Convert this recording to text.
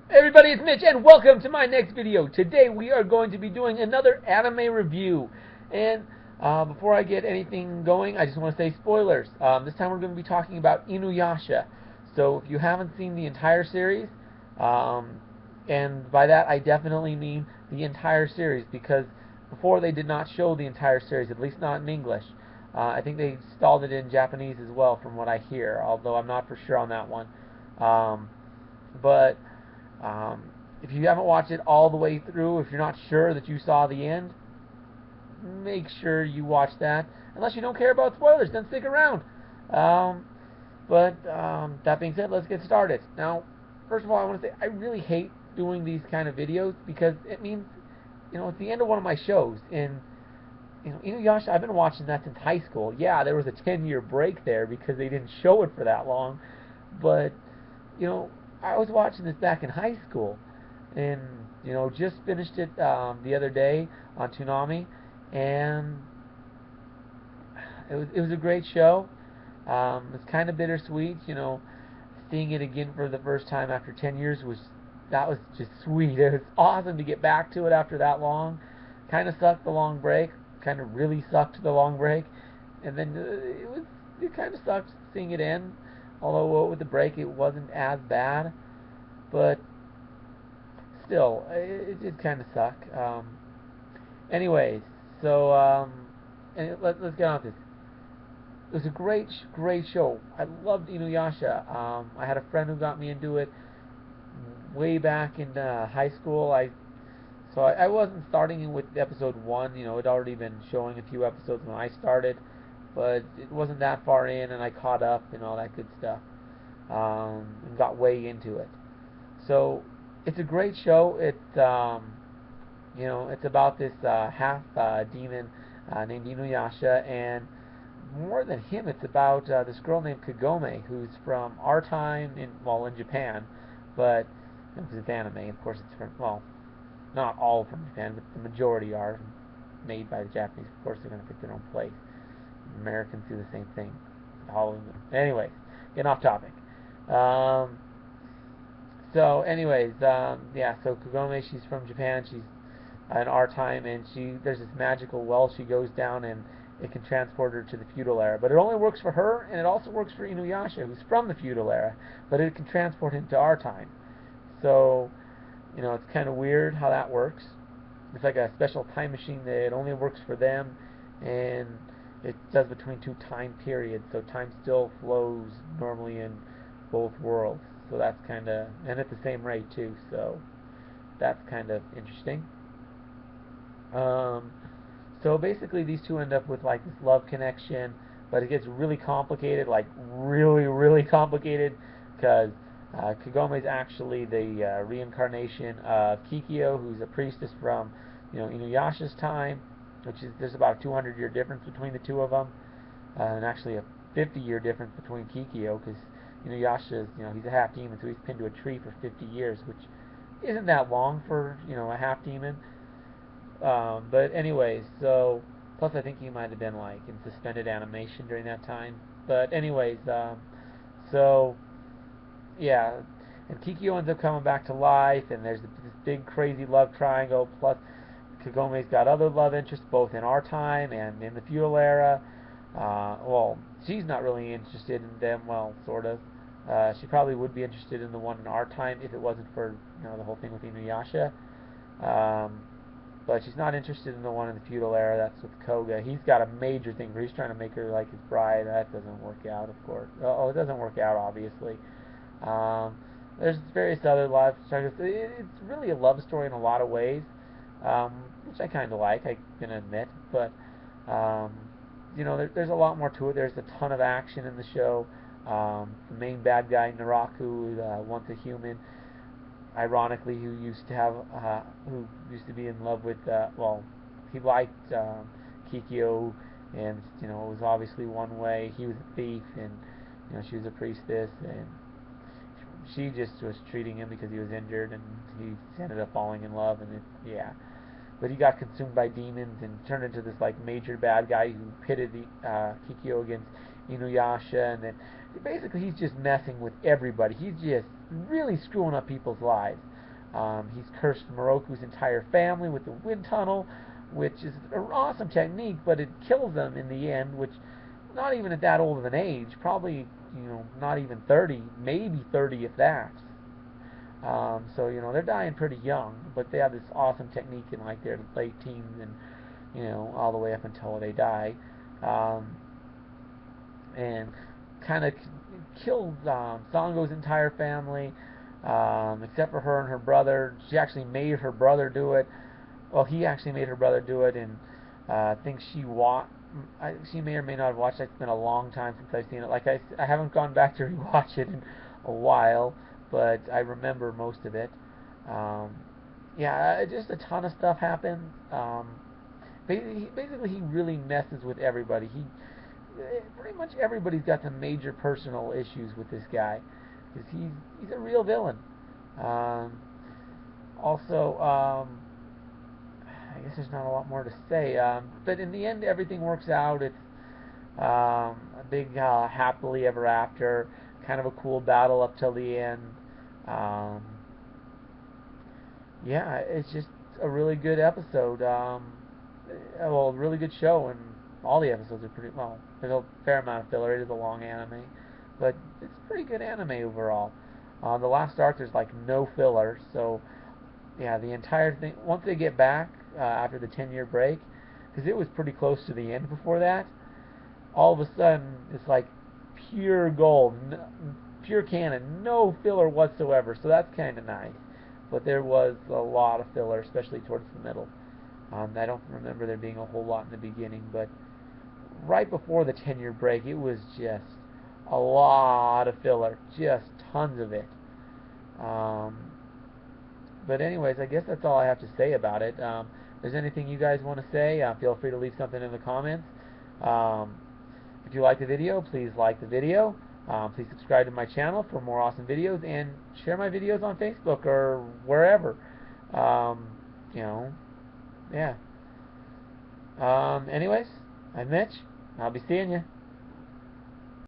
Hey everybody, it's Mitch, and welcome to my next video. Today we are going to be doing another anime review. And before I get anything going, I just want to say spoilers. This time we're going to be talking about Inuyasha. So if you haven't seen the entire series, and by that I definitely mean the entire series, because before they did not show the entire series, at least not in English. I think they stalled it in Japanese as well, from what I hear, although I'm not for sure on that one. But if you haven't watched it all the way through, if you're not sure that you saw the end, make sure you watch that. Unless you don't care about spoilers, then stick around. But that being said, let's get started. Now, first of all, I want to say I really hate doing these kind of videos because it means, it's the end of one of my shows. And, Inuyasha, I've been watching that since high school. Yeah, there was a 10-year break there because they didn't show it for that long. But, I was watching this back in high school, and just finished it the other day on Toonami, and it was a great show. It's kind of bittersweet, seeing it again for the first time after 10 years was just sweet. It was awesome to get back to it after that long. Kind of sucked the long break, kind of really sucked the long break, and then it kind of sucked seeing it end. Although with the break it wasn't as bad, but still, it did kind of suck. Anyways, so and let's get on with this. It was a great show. I loved Inuyasha. I had a friend who got me into it way back in high school. I wasn't starting in with episode one. It'd already been showing a few episodes when I started, but it wasn't that far in, and I caught up and all that good stuff, and got way into it. So it's a great show. It's about this half demon named Inuyasha, and more than him, it's about this girl named Kagome, who's from our time in Japan, but because it's anime, of course it's from, well, not all from Japan, but the majority are made by the Japanese. Of course, they're going to pick their own place. Americans do the same thing. Anyways, getting off topic. Um, yeah. So Kagome, she's from Japan. She's in our time, and there's this magical well she goes down, and it can transport her to the feudal era. But it only works for her, and it also works for Inuyasha, who's from the feudal era. But it can transport him to our time. So, it's kind of weird how that works. It's like a special time machine that only works for them, and it does between two time periods. So time still flows normally in both worlds. So that's kind of, and at the same rate too. So that's kind of interesting. Um, so basically, these two end up with like this love connection, but it gets really complicated, like really complicated, because Kagome is actually the reincarnation of Kikyo, who's a priestess from, Inuyasha's time, which is there's about a 200-year difference between the two of them, and actually a 50-year difference between Kikyo, because Inuyasha is, he's a half demon, so he's pinned to a tree for 50 years, which isn't that long for, a half demon. But anyways, so plus I think he might have been like in suspended animation during that time. But anyways, so yeah, and Kikyo ends up coming back to life, and there's this big crazy love triangle. Plus, Kagome's got other love interests both in our time and in the feudal era. Well, she's not really interested in them. Well, sort of. She probably would be interested in the one in our time if it wasn't for the whole thing with Inuyasha. Um, but she's not interested in the one in the feudal era. That's with Koga. He's got a major thing where he's trying to make her like his bride. That doesn't work out, of course. Oh, it doesn't work out, obviously. Um, there's various other love stories. It's really a love story in a lot of ways, um, which I kind of like, I can admit. But um, there's a lot more to it. There's a ton of action in the show. The main bad guy, Naraku, once a human, ironically, who used to be in love with, he liked Kikyo, and it was obviously one way. He was a thief, and she was a priestess, and she just was treating him because he was injured, and he ended up falling in love, and yeah. But he got consumed by demons and turned into this like major bad guy who pitted the Kikyo against Inuyasha, and then basically he's just messing with everybody. He's just really screwing up people's lives. He's cursed Moroku's entire family with the wind tunnel, which is an awesome technique, but it kills them in the end, which not even at that old of an age, probably, not even 30, maybe 30 if that. So, they're dying pretty young, but they have this awesome technique in like their late teens and, all the way up until they die. And kind of killed Sango's entire family, except for her and her brother. She actually made her brother do it. Well, he actually made her brother do it, and I think she may or may not have watched it. It's been a long time since I've seen it. Like I haven't gone back to rewatch it in a while, but I remember most of it. Yeah, just a ton of stuff happens. Basically, he really messes with everybody. Pretty much everybody's got some major personal issues with this guy, because he's a real villain. Also, I guess there's not a lot more to say. But in the end, everything works out. It's a big happily ever after, kind of a cool battle up till the end. Um, yeah, it's just a really good episode. Well, a really good show, and all the episodes are pretty well. There's a fair amount of filler. It is a long anime, but it's pretty good anime overall. The last arc, there's like no filler, so yeah, the entire thing. Once they get back after the 10-year break, because it was pretty close to the end before that, all of a sudden it's like pure gold, pure canon, no filler whatsoever. So that's kind of nice. But there was a lot of filler, especially towards the middle. I don't remember there being a whole lot in the beginning, but right before the 10-year break, it was just a lot of filler, just tons of it. But anyways, I guess that's all I have to say about it. If there's anything you guys want to say, feel free to leave something in the comments. If you like the video, please like the video. Please subscribe to my channel for more awesome videos, and share my videos on Facebook or wherever. Yeah. Anyways, I'm Mitch. I'll be seeing you.